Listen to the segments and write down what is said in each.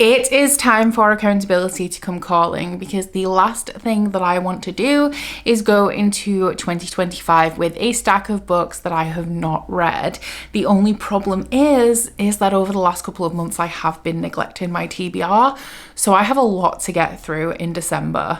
It is time for accountability to come calling, because the last thing that I want to do is go into 2025 with a stack of books that I have not read. The only problem is that over the last couple of months I have been neglecting my TBR, so I have a lot to get through in December.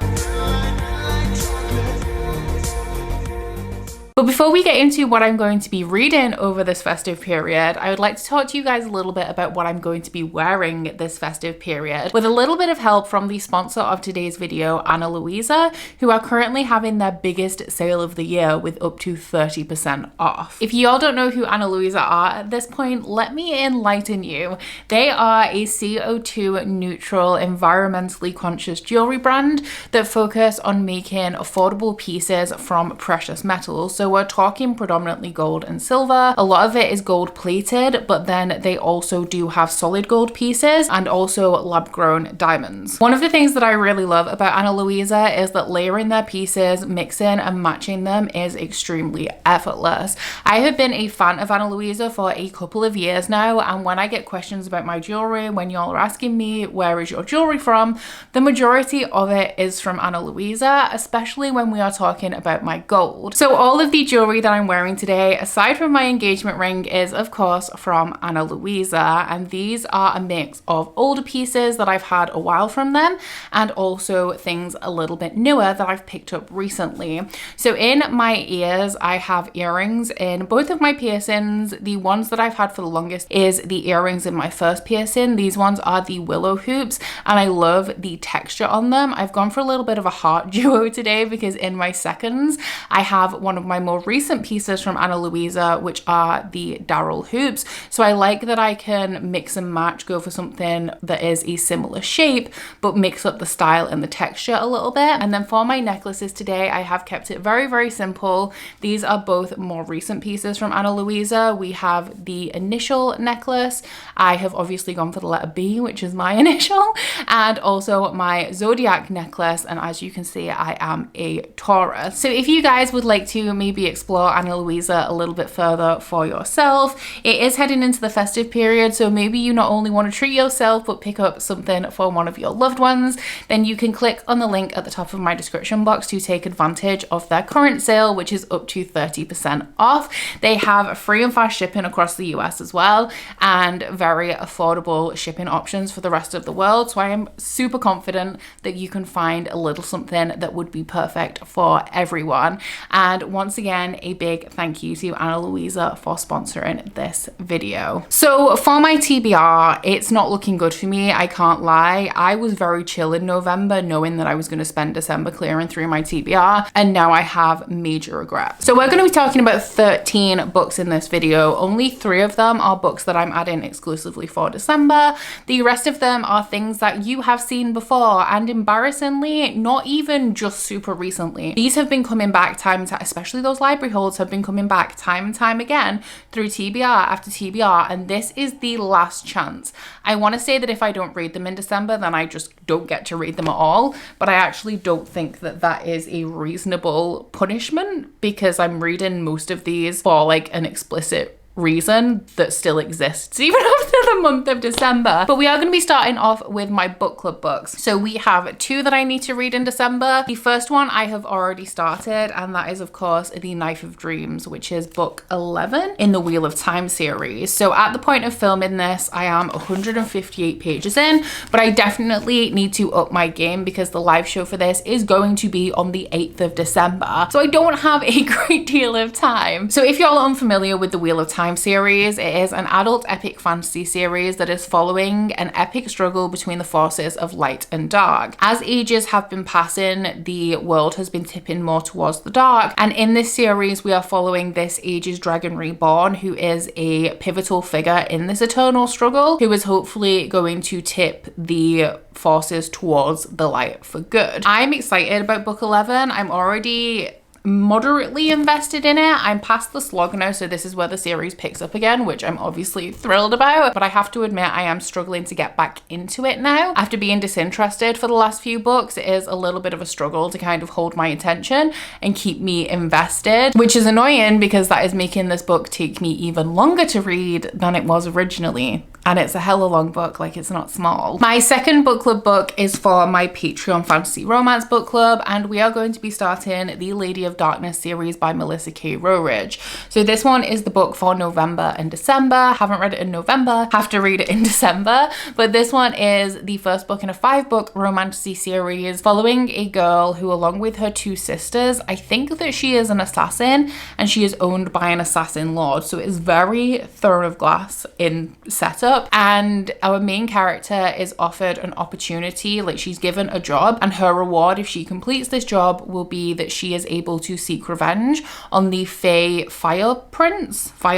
But before we get into what I'm going to be reading over this festive period, I would like to talk to you guys a little bit about what I'm going to be wearing this festive period, with a little bit of help from the sponsor of today's video, Luisa, who are currently having their biggest sale of the year with up to 30% off. If you all don't know who Luisa are at this point, let me enlighten you. They are a CO2 neutral, environmentally conscious jewelry brand that focus on making affordable pieces from precious metals. So we're talking predominantly gold and silver. A lot of it is gold plated, but then they also do have solid gold pieces and also lab grown diamonds. One of the things that I really love about Luisa is that layering their pieces, mixing and matching them is extremely effortless. I have been a fan of Luisa for a couple of years now, and when I get questions about my jewelry, when y'all are asking me where is your jewelry from, the majority of it is from Luisa, especially when we are talking about my gold. So all of the jewelry that I'm wearing today, aside from my engagement ring, is of course from Luisa, and these are a mix of older pieces that I've had a while from them and also things a little bit newer that I've picked up recently. So in my ears I have earrings in both of my piercings. The ones that I've had for the longest is the earrings in my first piercing. These ones are the willow hoops and I love the texture on them. I've gone for a little bit of a heart duo today because in my seconds I have one of my more recent pieces from Luisa, which are the Daryl hoops. So I like that I can mix and match, go for something that is a similar shape, but mix up the style and the texture a little bit. And then for my necklaces today, I have kept it very, very simple. These are both more recent pieces from Luisa. We have the initial necklace. I have obviously gone for the letter B, which is my initial, and also my zodiac necklace. And as you can see, I am a Taurus. So if you guys would like to maybe explore Luisa a little bit further for yourself, it is heading into the festive period, so maybe you not only want to treat yourself but pick up something for one of your loved ones, then you can click on the link at the top of my description box to take advantage of their current sale, which is up to 30% off. They have free and fast shipping across the US as well, and very affordable shipping options for the rest of the world, so I am super confident that you can find a little something that would be perfect for everyone. And once again, a big thank you to Luisa for sponsoring this video. So for my TBR, it's not looking good for me, I can't lie. I was very chill in November knowing that I was going to spend December clearing through my TBR, and now I have major regret. So we're going to be talking about 13 books in this video. Only 3 of them are books that I'm adding exclusively for December. The rest of them are things that you have seen before, and embarrassingly, not even just super recently. These have been coming back time and time, especially those library holds have been coming back time and time again through TBR after TBR, and this is the last chance. I want to say that if I don't read them in December, then I just don't get to read them at all, but I actually don't think that that is a reasonable punishment, because I'm reading most of these for like an explicit reason that still exists even after the month of December. But we are going to be starting off with my book club books. So we have 2 that I need to read in December. The first one I have already started, and that is of course The Knife of Dreams, which is book 11 in the Wheel of Time series. So at the point of filming this, I am 158 pages in, but I definitely need to up my game because the live show for this is going to be on the 8th of December. So I don't have a great deal of time. So if y'all are unfamiliar with the Wheel of Time series, it is an adult epic fantasy series that is following an epic struggle between the forces of light and dark. As ages have been passing, the world has been tipping more towards the dark, and in this series we are following this Ages Dragon Reborn, who is a pivotal figure in this eternal struggle, who is hopefully going to tip the forces towards the light for good. I'm excited about book 11. I'm already moderately invested in it. I'm past the slog now, so this is where the series picks up again, which I'm obviously thrilled about, but I have to admit I am struggling to get back into it now. After being disinterested for the last few books, it is a little bit of a struggle to kind of hold my attention and keep me invested, which is annoying because that is making this book take me even longer to read than it was originally. And it's a hella long book, like it's not small. My second book club book is for my Patreon fantasy romance book club, and we are going to be starting the Lady of Darkness series by Melissa K. Roweridge. So this one is the book for November and December. Haven't read it in November, have to read it in December. But this one is the first book in a 5-book romantasy series following a girl who, along with her 2 sisters, I think that she is an assassin and she is owned by an assassin lord. So it's very Throne of Glass in setup. And our main character is offered an opportunity, like she's given a job, and her reward if she completes this job will be that she is able to seek revenge on the Fey Fire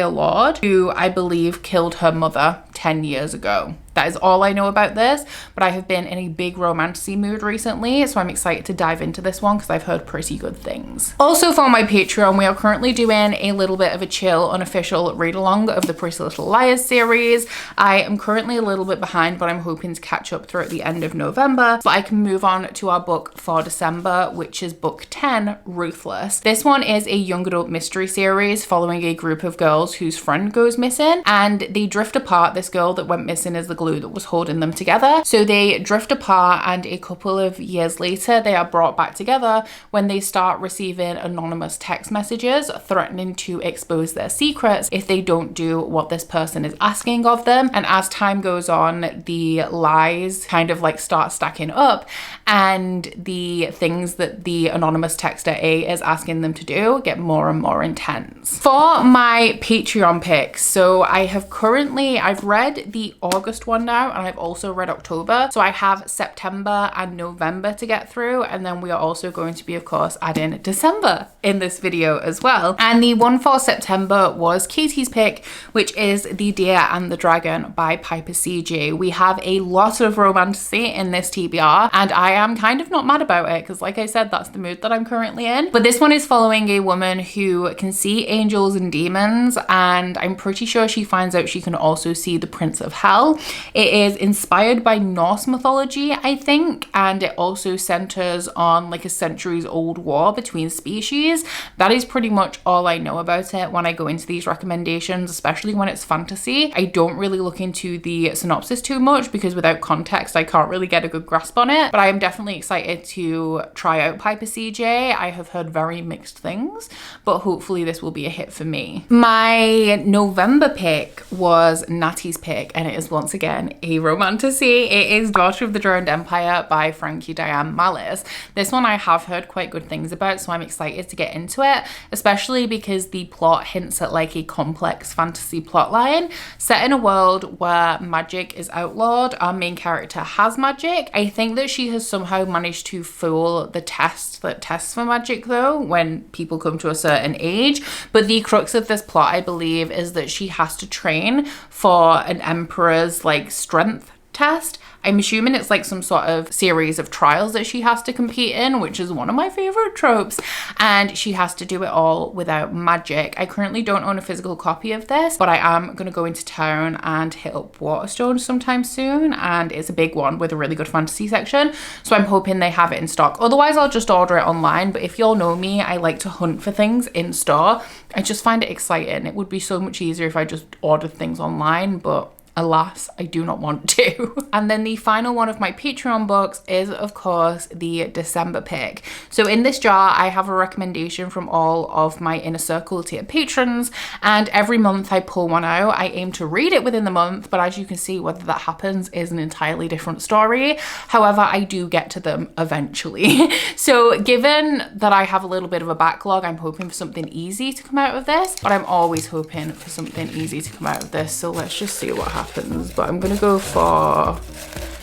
Lord, who I believe killed her mother 10 years ago. That is all I know about this, but I have been in a big romantasy mood recently, so I'm excited to dive into this one because I've heard pretty good things. Also for my Patreon, we are currently doing a little bit of a chill unofficial read along of the Pretty Little Liars series. I am currently a little bit behind, but I'm hoping to catch up throughout the end of November so I can move on to our book for December, which is book 10, Ruthless. This one is a young adult mystery series following a group of girls whose friend goes missing, and they drift apart. This girl that went missing is the glue that was holding them together. So they drift apart, and a couple of years later they are brought back together when they start receiving anonymous text messages threatening to expose their secrets if they don't do what this person is asking of them. And as time goes on, the lies kind of like start stacking up, and the things that the anonymous texter A is asking them to do get more and more intense. For my Patreon picks, so I've read the August one now, and I've also read October, so I have September and November to get through, and then we are also going to be, of course, adding December in this video as well. And the one for September was Katie's pick, which is The Deer and the Dragon by Piper CJ. We have a lot of romantasy in this TBR, and I am kind of not mad about it because, like I said, that's the mood that I'm currently in. But this one is following a woman who can see angels and demons, and I'm pretty sure she finds out she can also see the Prince of Hell. It is inspired by Norse mythology, I think, and it also centers on like a centuries old war between species. That is pretty much all I know about it when I go into these recommendations, especially when it's fantasy. I don't really look into the synopsis too much because without context I can't really get a good grasp on it, but I am definitely excited to try out Piper CJ. I have heard very mixed things, but hopefully this will be a hit for me. My November pick was Natty's pick, and it is once again a romantasy. It is Daughter of the Drowned Empire by Frankie Diane Malice. This one I have heard quite good things about, so I'm excited to get into it, especially because the plot hints at like a complex fantasy plotline set in a world where magic is outlawed. Our main character has magic. I think that she has somehow managed to fool the test that tests for magic though when people come to a certain age, but the crux of this plot, I believe, is that she has to train for an emperor's like strength test. I'm assuming it's like some sort of series of trials that she has to compete in, which is one of my favorite tropes, and she has to do it all without magic. I currently don't own a physical copy of this, but I am going to go into town and hit up Waterstone sometime soon, and it's a big one with a really good fantasy section, so I'm hoping they have it in stock. Otherwise I'll just order it online, but if y'all know me, I like to hunt for things in store. I just find it exciting. It would be so much easier if I just ordered things online, but alas, I do not want to. And then the final one of my Patreon books is, of course, the December pick. So in this jar, I have a recommendation from all of my Inner Circle tier patrons, and every month I pull one out. I aim to read it within the month, but as you can see, whether that happens is an entirely different story. However, I do get to them eventually. So given that I have a little bit of a backlog, I'm hoping for something easy to come out of this, but I'm always hoping for something easy to come out of this. So let's just see what happens. But I'm gonna go for,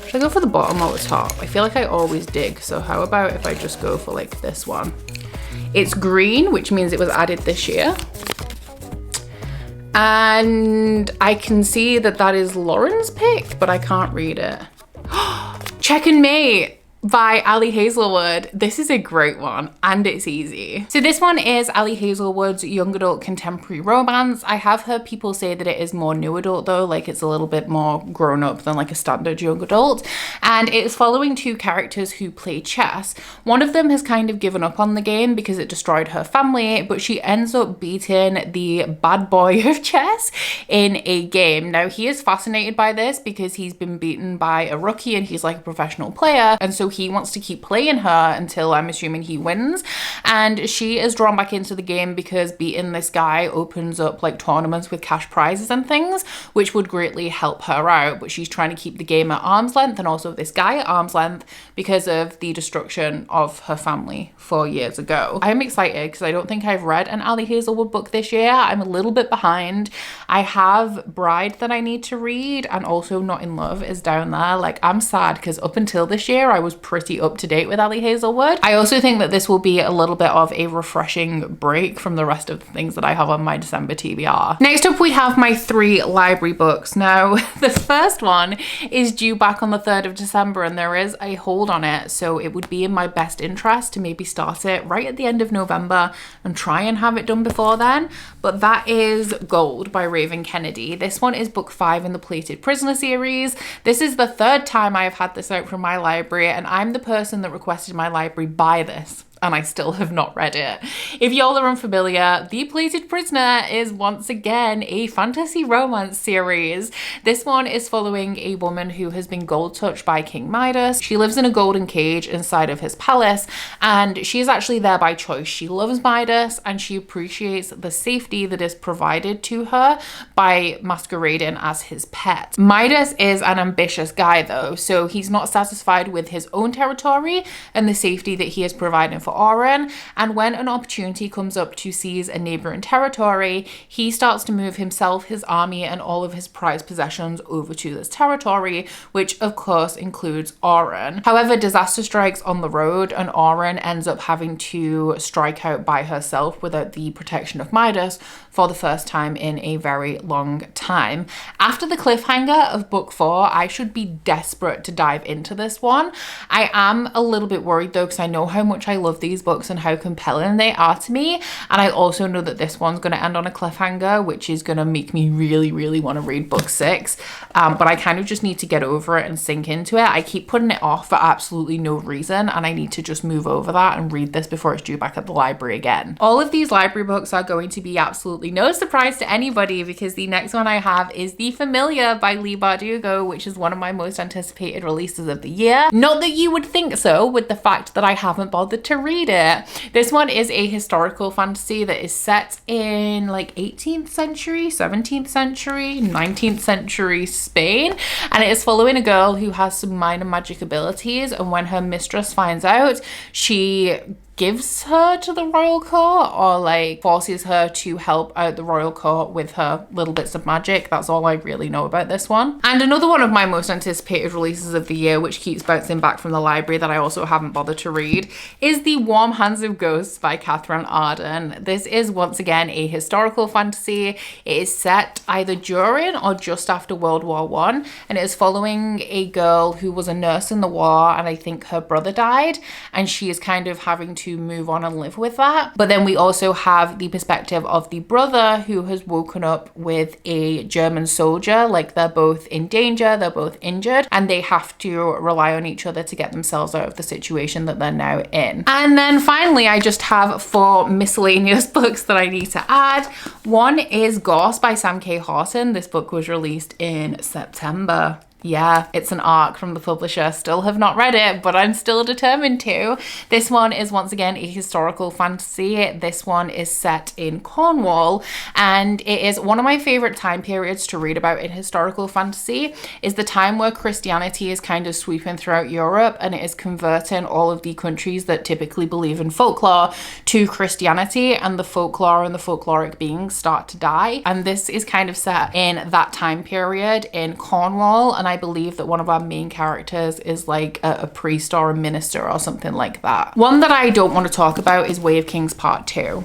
should I go for the bottom or the top? I feel like I always dig, so how about if I just go for like this one? It's green, which means it was added this year, and I can see that that is Lauren's pick, but I can't read it. Check and Mate. by Ali Hazelwood. This is a great one and it's easy. So this one is Ali Hazelwood's young adult contemporary romance. I have heard people say that it is more new adult though, like it's a little bit more grown up than like a standard young adult. And it is following two characters who play chess. One of them has kind of given up on the game because it destroyed her family, but she ends up beating the bad boy of chess in a game. Now he is fascinated by this because he's been beaten by a rookie and he's like a professional player, and so he wants to keep playing her until, I'm assuming, he wins. And she is drawn back into the game because beating this guy opens up like tournaments with cash prizes and things, which would greatly help her out. But she's trying to keep the game at arm's length and also this guy at arm's length because of the destruction of her family 4 years ago. I'm excited because I don't think I've read an Ali Hazelwood book this year. I'm a little bit behind. I have Bride that I need to read, and also Not in Love is down there. Like, I'm sad because up until this year I was pretty up to date with Ali Hazelwood. I also think that this will be a little bit of a refreshing break from the rest of the things that I have on my December TBR. Next up we have my 3 library books. Now the first one is due back on the 3rd of December and there is a hold on it, so it would be in my best interest to maybe start it right at the end of November and try and have it done before then. But that is Gold by Raven Kennedy. This one is book 5 in the Plated Prisoner series. This is the 3rd time I have had this out from my library, and I'm the person that requested my library buy this, and I still have not read it. If y'all are unfamiliar, The Plated Prisoner is once again a fantasy romance series. This one is following a woman who has been gold touched by King Midas. She lives in a golden cage inside of his palace, and she is actually there by choice. She loves Midas and she appreciates the safety that is provided to her by masquerading as his pet. Midas is an ambitious guy though, so he's not satisfied with his own territory and the safety that he is providing for Auren, and when an opportunity comes up to seize a neighboring territory, he starts to move himself, his army, and all of his prized possessions over to this territory, which of course includes Auren. However, disaster strikes on the road and Auren ends up having to strike out by herself without the protection of Midas for the first time in a very long time. After the cliffhanger of book 4, I should be desperate to dive into this one. I am a little bit worried though, because I know how much I love these books and how compelling they are to me, and I also know that this one's going to end on a cliffhanger, which is going to make me really want to read book 6, but I kind of just need to get over it and sink into it. I keep putting it off for absolutely no reason, and I need to just move over that and read this before it's due back at the library again. All of these library books are going to be absolutely no surprise to anybody, because the next one I have is The Familiar by Leigh Bardugo, which is one of my most anticipated releases of the year. Not that you would think so with the fact that I haven't bothered to read it. This one is a historical fantasy that is set in like 18th century, 17th century, 19th century Spain, and it is following a girl who has some minor magic abilities, and when her mistress finds out, she gives her to the royal court or like forces her to help out the royal court with her little bits of magic. That's all I really know about this one. And another one of my most anticipated releases of the year, which keeps bouncing back from the library that I also haven't bothered to read, is The Warm Hands of Ghosts by Catherine Arden. This is once again a historical fantasy. It is set either during or just after World War I, and it is following a girl who was a nurse in the war, and I think her brother died, and she is kind of having to move on and live with that. But then we also have the perspective of the brother who has woken up with a German soldier. Like, they're both in danger, they're both injured, and they have to rely on each other to get themselves out of the situation that they're now in. And then finally, I just have 4 miscellaneous books that I need to add. One is Gorse by Sam K. Horton. This book was released in September. Yeah, it's an ARC from the publisher. Still have not read it, but I'm still determined to. This one is once again a historical fantasy. This one is set in Cornwall, and it is one of my favorite time periods to read about in historical fantasy. Is the time where Christianity is kind of sweeping throughout Europe, and it is converting all of the countries that typically believe in folklore to Christianity, and the folklore and the folkloric beings start to die. And this is kind of set in that time period in Cornwall, and I believe that one of our main characters is like a priest or a minister or something like that. One that I don't want to talk about is Way of Kings Part 2.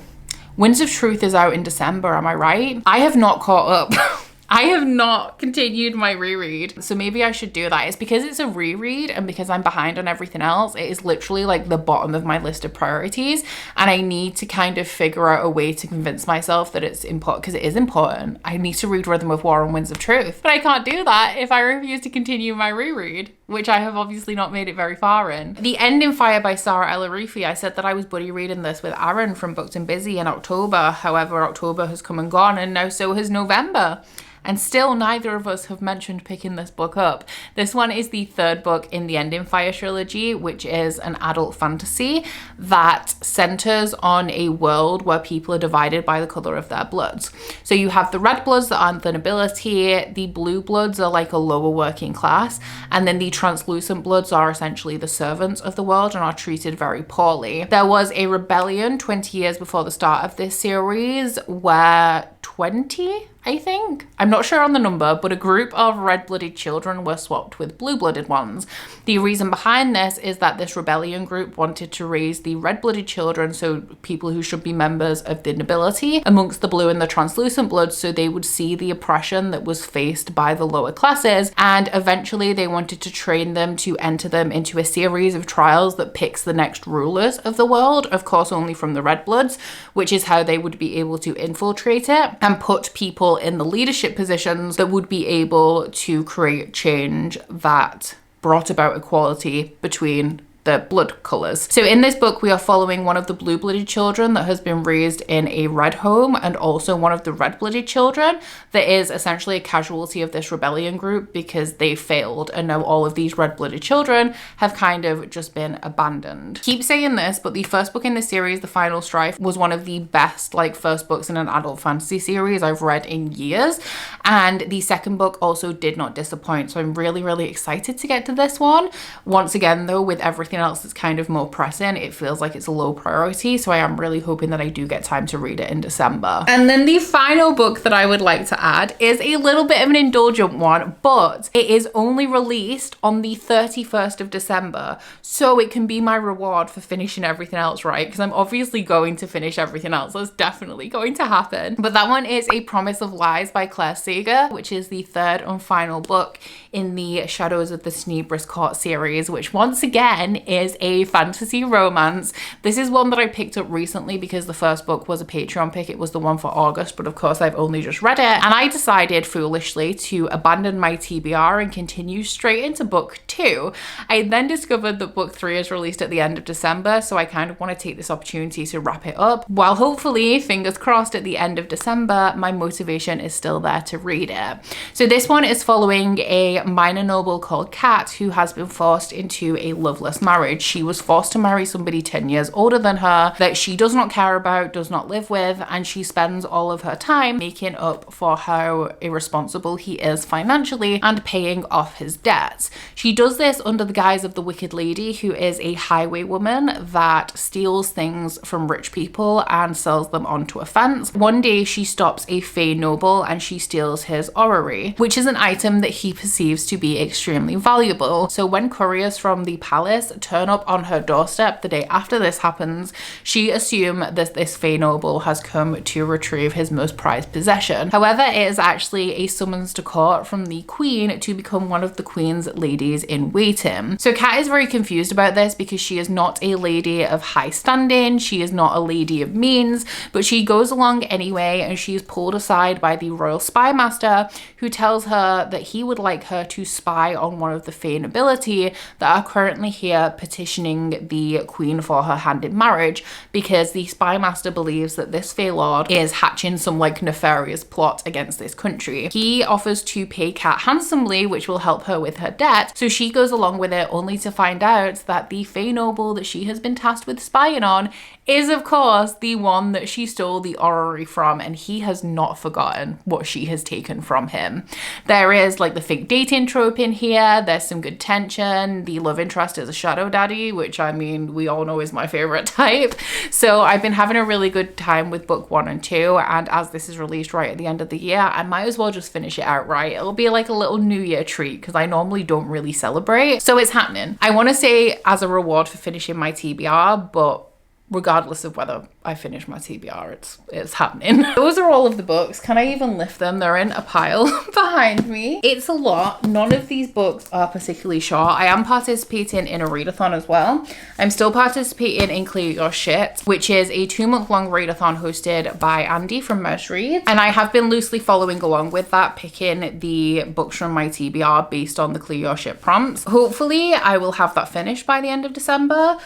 Winds of Truth is out in December, am I right? I have not caught up. I have not continued my reread, so maybe I should do that. It's because it's a reread and because I'm behind on everything else. It is literally like the bottom of my list of priorities, and I need to kind of figure out a way to convince myself that it's important, because it is important. I need to read Rhythm of War and Winds of Truth, but I can't do that if I refuse to continue my reread, which I have obviously not made it very far in. The Ending Fire by Sarah El-Arifi, I said that I was buddy reading this with Aaron from Booked and Busy in October. However, October has come and gone, and now so has November. And still neither of us have mentioned picking this book up. This one is the third book in the Ending Fire trilogy, which is an adult fantasy that centers on a world where people are divided by the color of their bloods. So you have the red bloods that aren't the nobility, the blue bloods are like a lower working class, and then the translucent bloods are essentially the servants of the world and are treated very poorly. There was a rebellion 20 years before the start of this series where 20, I think. I'm not sure on the number, but a group of red-blooded children were swapped with blue-blooded ones. The reason behind this is that this rebellion group wanted to raise the red-blooded children, so people who should be members of the nobility, amongst the blue and the translucent bloods, so they would see the oppression that was faced by the lower classes, and eventually they wanted to train them to enter them into a series of trials that picks the next rulers of the world, of course only from the red bloods, which is how they would be able to infiltrate it and put people in the leadership positions that would be able to create change that brought about equality between the blood colors. So in this book, we are following one of the blue-blooded children that has been raised in a red home, and also one of the red-blooded children that is essentially a casualty of this rebellion group because they failed, and now all of these red-blooded children have kind of just been abandoned. Keep saying this, but the first book in the series, The Final Strife, was one of the best first books in an adult fantasy series I've read in years, and the second book also did not disappoint, so I'm really, really excited to get to this one. Once again though, with everything else that's kind of more pressing, it feels like it's a low priority, so I am really hoping that I do get time to read it in December. And then the final book that I would like to add is a little bit of an indulgent one, but it is only released on the 31st of December, so it can be my reward for finishing everything else, right? Because I'm obviously going to finish everything else. That's definitely going to happen. But that one is A Promise of Lies by Claire Sager, which is the third and final book in the Shadows of the Sneebris Court series, which once again is a fantasy romance. This is one that I picked up recently because the first book was a Patreon pick. It was the one for August, but of course I've only just read it. And I decided foolishly to abandon my TBR and continue straight into book 2. I then discovered that book 3 is released at the end of December, so I kind of want to take this opportunity to wrap it up, while hopefully, fingers crossed, at the end of December, my motivation is still there to read it. So this one is following a minor noble called Kat who has been forced into a loveless marriage. She was forced to marry somebody 10 years older than her that she does not care about, does not live with, and she spends all of her time making up for how irresponsible he is financially and paying off his debts. She does this under the guise of the Wicked Lady, who is a highwaywoman that steals things from rich people and sells them onto a fence. One day she stops a Fey noble and she steals his orrery, which is an item that he perceives to be extremely valuable. So when couriers from the palace turn up on her doorstep the day after this happens, she assumes that this Fey noble has come to retrieve his most prized possession. However, it is actually a summons to court from the queen to become one of the queen's ladies in waiting. So Kat is very confused about this because she is not a lady of high standing, she is not a lady of means, but she goes along anyway, and she is pulled aside by the royal spy master, who tells her that he would like her to spy on one of the Fey nobility that are currently here petitioning the queen for her hand in marriage, because the spy master believes that this Fey lord is hatching some nefarious plot against this country. He offers to pay Kat handsomely, which will help her with her debt, so she goes along with it, only to find out that the Fey noble that she has been tasked with spying on is of course the one that she stole the orrery from, and he has not forgotten what she has taken from him. There is the fake dating trope in here, there's some good tension, the love interest is a shadow daddy, which I mean we all know is my favorite type. So I've been having a really good time with book 1 and 2, and as this is released right at the end of the year, I might as well just finish it outright. It'll be like a little New Year treat because I normally don't really celebrate, so it's happening. I want to say as a reward for finishing my TBR, but regardless of whether I finish my TBR, it's happening. Those are all of the books. Can I even lift them? They're in a pile behind me. It's a lot. None of these books are particularly short. I am participating in a readathon as well. I'm still participating in Clear Your Shit, which is a 2-month-long readathon hosted by Andy from Mersh Reads. And I have been loosely following along with that, picking the books from my TBR based on the Clear Your Shit prompts. Hopefully I will have that finished by the end of December.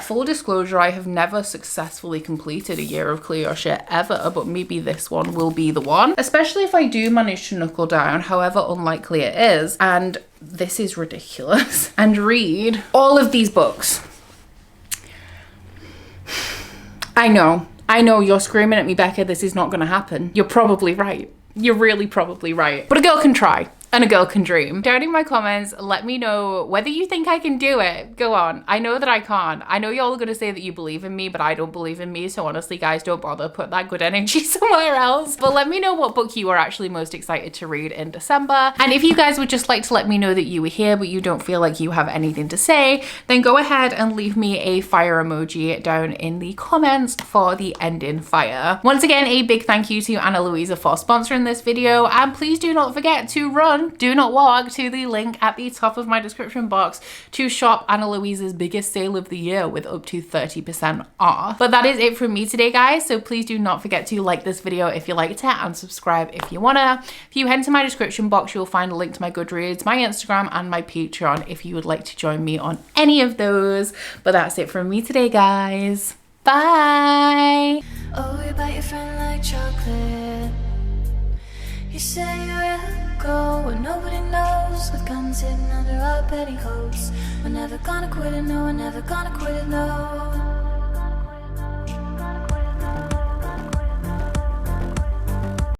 Full disclosure, I have never successfully completed a year of Clear Your Shit ever, but maybe this one will be the one, especially if I do manage to knuckle down, however unlikely it is, and this is ridiculous, and read all of these books. I know you're screaming at me, Becca, this is not gonna happen. You're probably right. You're really probably right. But a girl can try. And a girl can dream. Down in my comments, let me know whether you think I can do it. Go on. I know that I can't. I know y'all are gonna say that you believe in me, but I don't believe in me. So honestly, guys, don't bother. Put that good energy somewhere else. But let me know what book you are actually most excited to read in December. And if you guys would just like to let me know that you were here, but you don't feel like you have anything to say, then go ahead and leave me a fire emoji down in the comments for the ending fire. Once again, a big thank you to Anna Luisa for sponsoring this video. And please do not forget to do not walk to the link at the top of my description box to shop Anna Luisa's biggest sale of the year with up to 30% off. But that is it from me today, guys. So please do not forget to like this video if you liked it and subscribe if you wanna. If you head to my description box, you'll find a link to my Goodreads, my Instagram, and my Patreon if you would like to join me on any of those. But that's it from me today, guys. Bye. Oh, you bite your friend like chocolate. You say you will go where nobody knows, with guns hidden under our petticoats. We're never gonna quit it, no, we're never gonna quit it, no.